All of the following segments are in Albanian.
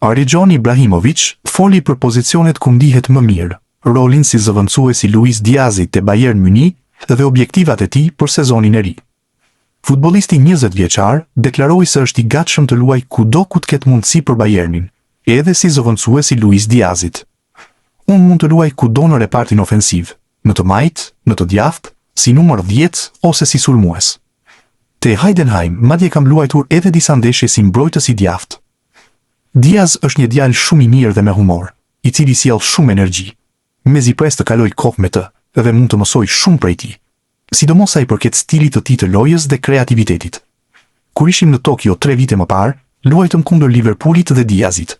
Arigjon Ibrahimović foli për pozicionet ku ndihet më mirë, rolin si zëvendësuesi Luis Diazit te Bayern Munich dhe objektivat e tij për sezonin e ri. Futbollisti 20 vjeçar deklaroi se është i gatshëm të luajë kudo ku të ketë mundësi për Bayernin, edhe si zëvendësuesi Luis Diazit. Unë mund të luaj kudo në repartin ofensiv, në të majt, në të djathtë, si numër 10 ose si sulmues. Te Heidenheim madje kam luajtur edhe disa ndeshje si mbrojtës i djathtë. Diaz është një djalë shumë i mirë dhe me humor, i cili sjell shumë energji. Mezi pres të kaloj kohë me të dhe mund të mësoj shumë prej tij, sidomos sa i përket stilit të tij të lojës dhe kreativitetit. Kur ishim në Tokyo 3 vite më parë, luajtëm kundër Liverpoolit dhe Diazit.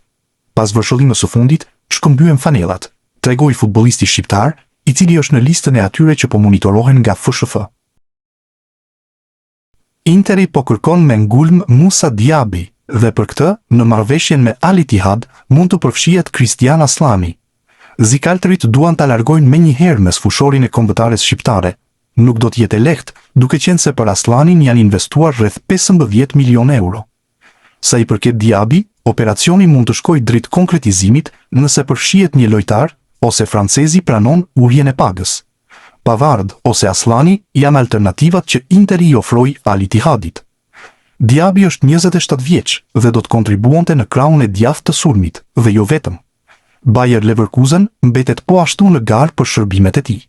Pas vërshëllimës së fundit, shkëmbyem fanellat, tregoi futbollisti shqiptar, i cili është në listën e atyre që po monitorohen nga FSHF. Interi po kërkon me ngulm Musa Diaby, dhe për këtë, në marrëveshjen me Al Ittihad, mund të përfshihet Kristian Aslani. Zikaltërit duan ta largojnë menjëherë mes fushorin e kombëtares shqiptare. Nuk do të jetë e lehtë, duke qenë se për Aslanin janë investuar rreth 15 milion euro. Sa i përket Diaby, operacioni mund të shkojë drejt konkretizimit nëse përfshihet një lojtar ose francezi pranon urjen e pagës. Pavard ose Aslani janë alternativat që Interi i ofroi Al Ittihadit. Diaby është 27 vjeç dhe do të kontribuonte në krahun e djathtë të sulmit, dhe jo vetëm. Bayer Leverkusen mbetet po ashtu në garë për shërbimet e tij.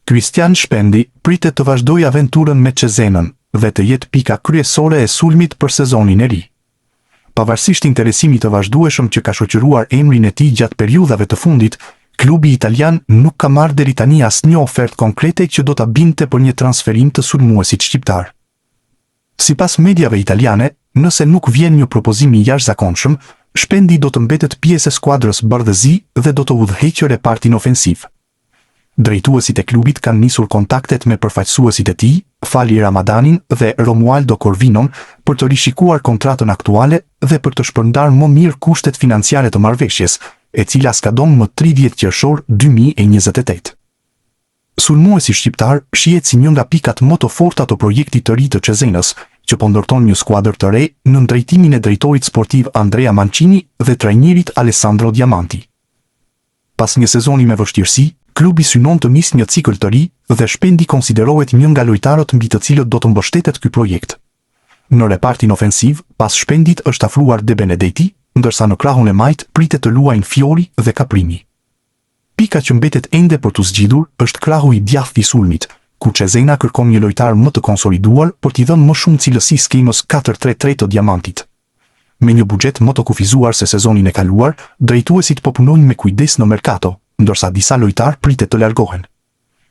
Christian Shpendi pritet të vazhdojë aventurën me Cezenën dhe të jetë pika kryesore e sulmit për sezonin e ri. Pavarësisht interesimit të vazhdueshëm që ka shoqëruar emrin e tij gjatë periudhave të fundit, klubi italian nuk ka marrë deri tani asnjë ofertë konkrete që do ta binte për një transferim të sulmuesit shqiptar. Sipas mediave italiane, nëse nuk vjen një propozim i jashtëzakonshëm, Shpendi do të mbetet pjesë e skuadrës bardhëzi dhe do të udhëheqë repartin ofensiv. Drejtuesit e klubit kanë nisur kontaktet me përfaqësuesit e tij, Fali Ramadanin dhe Romualdo Corvinon, për të rishikuar kontratën aktuale dhe për të shpërndarë më mirë kushtet financiare të marrëveshjes, e cila skadon më 30 qershor 2028. Sulmuesi shqiptar shihet si një nga pikat më të forta të projektit të ri të Cezenës, që po ndërton një skuadër të re në drejtimin e drejtorit sportiv Andrea Mancini dhe trajnerit Alessandro Diamanti. Pas një sezoni me vështirësi, klubi synon të nisë një cikël të ri dhe Shpendi konsiderohet një nga lojtarët mbi të cilët do të mbështetet ky projekt. Në repartin ofensiv, pas Shpendit është afruar De Benedetti, ndërsa në krahun e majt pritet të luajnë Fiori dhe Caprimi. Pika që mbetet ende për të zgjidhur është krahu i djathtë i sulmit, ku Cezena kërkon një lojtar më të konsoliduar për t'i dhënë më shumë cilësi skemës 4-3-3 të Diamantit. Me një buxhet më të kufizuar se sezonin e kaluar, drejtuesit po punojnë me kujdes në merkato, ndërsa disa lojtar pritet të largohen.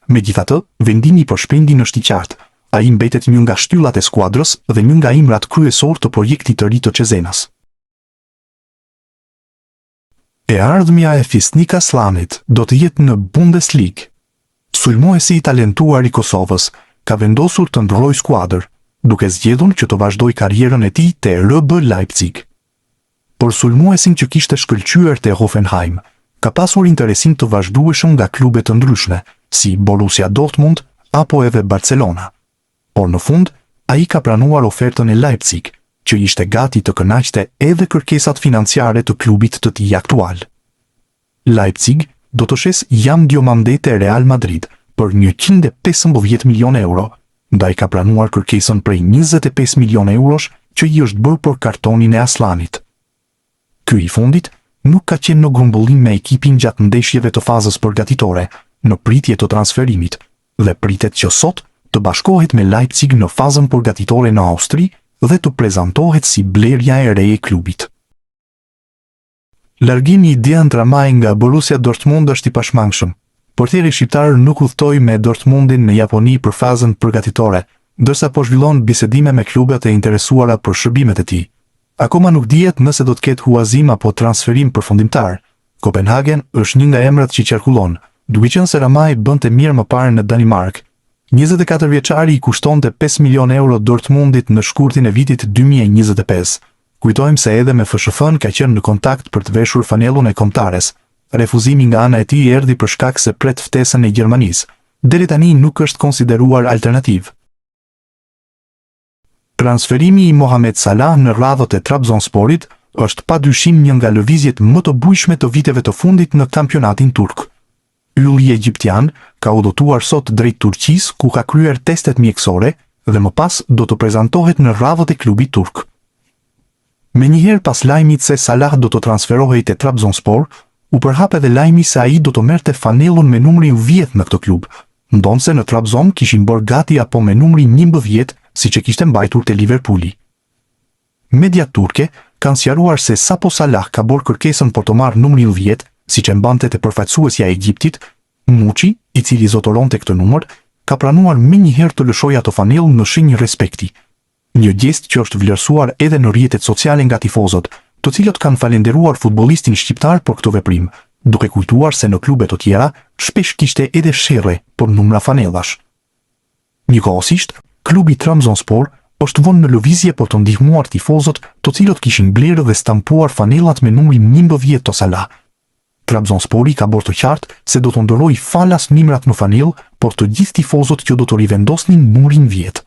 Megjithatë, vendimi për Shpendin është i qartë. Ai mbetet një nga shtyllat e skuadrës dhe një nga imrat kryesor të projektit të ri të Cezenës. E ardhmja e Fisnik Aslanit do të jetë në Bundesligë. Sulmuesi i talentuar i Kosovës ka vendosur të ndrojë skuadër, duke zgjedhur që të vazhdojë karrierën e tij te RB Leipzig. Por sulmuesin që kishte shkëlqyer te Hoffenheim ka pasur interesim të vazhdueshëm nga klube të ndryshme, si Borussia Dortmund apo edhe Barcelona. Por në fund, ai ka pranuar ofertën e Leipzig, që ishte gati të kënaqte edhe kërkesat financiare të klubit të tij aktual. Leipzig do të shes Jan Diomande te Real Madrid për 115 milion euro, ndaj ka pranuar kërkesën prej 25 milion eurosh që i është bërë për kartonin e Aslanit. Ky i fundit nuk ka qenë në grumbullim me ekipin gjatë ndeshjeve të fazës përgatitore, në pritje të transferimit, dhe pritet që sot të bashkohet me Leipzig në fazën përgatitore në Austri dhe të prezantohet si blerja e re e klubit. Largimi i Dejan Ramaj nga Borussia Dortmund është i pashmangshëm. Portieri shqiptar nuk udhtoi me Dortmundin në Japoni për fazën përgatitore, ndërsa po zhvillon bisedime me klubet e interesuara për shërbimet e tij. Akoma nuk dihet nëse do të ketë huazim apo transferim përfundimtar. Kopenhagen është një nga emrat që qarkullon, duke qenë se Ramaj bënte mirë më parë në Danimark. 24 vjeçari i kushtonte 5 milion euro Dortmundit në shkurtin e vitit 2025. Kujtojmë se edhe me FSHF-n ka qenë në kontakt për të veshur fanellun e kombëtares. Refuzimi nga ana e tij erdhi për shkak se pret ftesën e Gjermanisë. Deri tani nuk është konsideruar alternativë. Transferimi i Mohamed Salah në radhët e Trabzonsporit është padyshim një nga lëvizjet më të bujshme të viteve të fundit në kampionatin turk. Ylli egjiptian ka udhëtuar sot drejt Turqisë ku ka kryer testet mjekësore dhe më pas do të prezantohet në radhët e klubit turk. Menjëherë pas lajmit se Salah do të transferohej te Trabzonspor, u përhap edhe lajmi se ai do të merrte fanellën me numrin 10 në këtë klub, ndonse në Trabzon kishin bërë gati apo me numrin 11 siç e kishte mbajtur te Liverpooli. Media turke kanë sqaruar se sapo Salah ka bërë kërkesën për të marrë numrin 10, siç e mbante te përfaqësuesja e Egjiptit, Muçi, i cili zotëronte këtë numër, ka pranuar menjëherë të lëshojë ato fanellë në shenjë respekti. Një gest që është vlerësuar edhe në rrjetet sociale nga tifozët, të cilët kanë falenderuar futbollistin shqiptar për këtë veprim, duke kujtuar se në klube të tjera shpesh kishte edhe sherrë për numra fanellash. Njëkohësisht, klubi Trabzonspor është vënë në lëvizje për të ndihmuar tifozët të cilët kishin blerë dhe stampuar fanellat me numrin 11 të Salah. Trabzonspori ka bërë të qartë se do të ndërrojë falas nimrat në fanellë, por të gjithë tifozët që do të rivendosnin numrin 10.